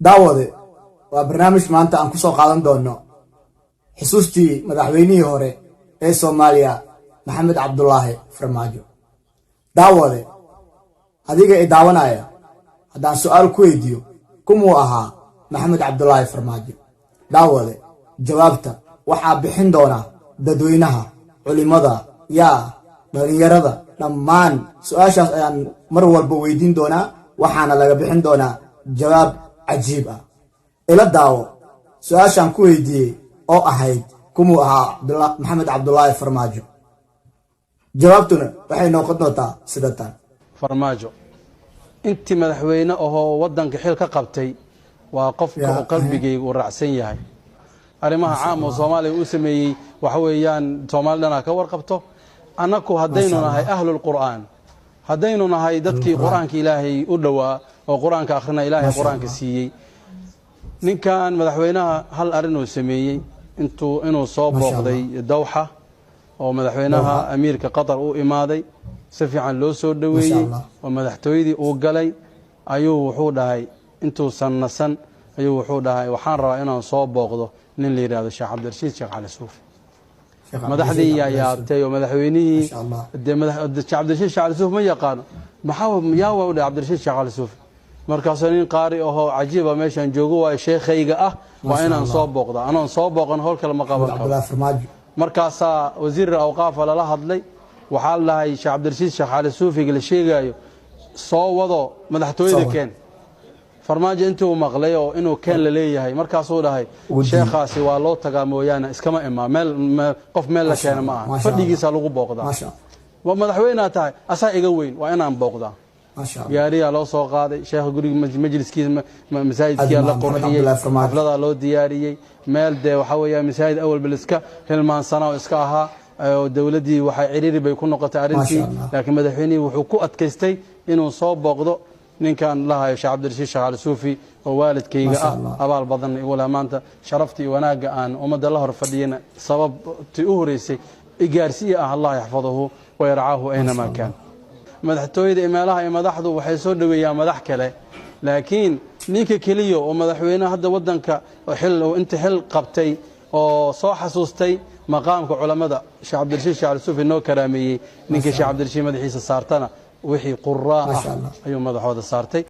daawade waa barnaamij maanta aan ku soo qaadan doono xusuustii madaxweynihii hore ee Soomaaliya Maxamed Cabdullaahi Farmaajo. daawade adiga ee daawanaya haddaan su'aal ku weydiiyo kumuu ahaa Maxamed Cabdullaahi Farmaajo, daawade jawaabta waxaa bixin doona dadweynaha, culimada, dhalinyarada, dhammaan su'aashaas ayaan mar walba weydiin doonaa, waxaana laga bixin doonaa jawaab cajiib ah. ila daawo su'aashaan ku weydiiyey oo ahayd kumuu ahaa Maxamed Cabdullaahi Farmaajo. jawaabtuna waxay noqon doontaa sida tan. farmaajo intii madaxweyne ahoo wadanka xil ka qabtay waa qofka qalbigayga u raacsan yahay. arrimaha caam oo Soomaaliya uu sameeyay waxa weeyaan Soomaalidana ka warqabto. annaku haddaynu nahay ahlul qur'aan, haddaynu nahay dadkii quraanka ilaahay u dhawaa oo quraanka akhrina ilaahay quraanka siiyey. ninkan madaxweynaha hal arin uu sameeyay inuu soo booqday Dawxa oo madaxweynaha amiirka Qatar uu imaaday, si fiican loo soo dhaweeyay oo madaxtooyadii uu galay ayuu wuxuu dhahay intuu sannasan ayuu wuxuu dhahay waxaan rabaa inaan soo booqdo nin la yiraahdo Sheekh Cabdirashiid Sheekh Cali Suufi. madaxdii ayaa yaabtay oo madaxweynihii Sheekh Cabdirashiid Sheekh Cali Suufi ma yaqaan yaa waa Cabdirashiid Sheekh Cali Suufi. markaas nin qaari oo cajiib ah meeshan joogo waa sheekhayga ah, waa inaan soo booqdo. anaan soo booqan howl kale ma qaban karo. markaas wasiir awqaaf la hadlay, waxaa la hay Sheekh Cabdirashiid Sheekh Cali Suufi la sheegayo soo wado madaxtooyada keen. farmaajo intuu maqlay oo inuu keen la leeyahay, markaas uu dhahay sheekhaasi waa loo tagaa mooyaane iskama imaa meel qof meel la keena ma aha, fadhigiisa lagu booqdaa. waa madaxweynaha tahay asaa iga weyn, waa inaan booqdaa. gaariyaa loo soo qaaday, sheekha guriga majliskiisa masaajidkiisa la qurxiyey, xaflada loo diyaariyey. meel dee waxa weeyaa masaajid awalba iska hilmaansana oo iska ahaa oo dawladii waxay ciriiri bay ku noqotay arrintii, laakiin madaxweynihii wuxuu ku adkaystay inuu soo booqdo ninkan lahayo Sheekh Cabdirashiid Sheekh Cali Suufi oo waalidkayga ah, abaal badan igu leh. maanta sharaftii wanaaga aan ummadda la hor fadhiyana sababtii u horeysay igaarsiye ah. allah yaxfaduhu wa yarcaahu aynama kaan. madaxtooyada meelaha ay madaxdu waxay soo dhaweeyaan madax kale, laakiin ninka kaliya oo madaxweynaha hadda wadanka inta xil qabtay oo soo xasuustay maqaamka culimada Sheekh Cabdirashiid Sheekh Cali Suufi noo karaameeyey. ninka Sheekh Cabdirashiid madaxiisa saartana wixii quraa ah ayuu madaxooda saartay.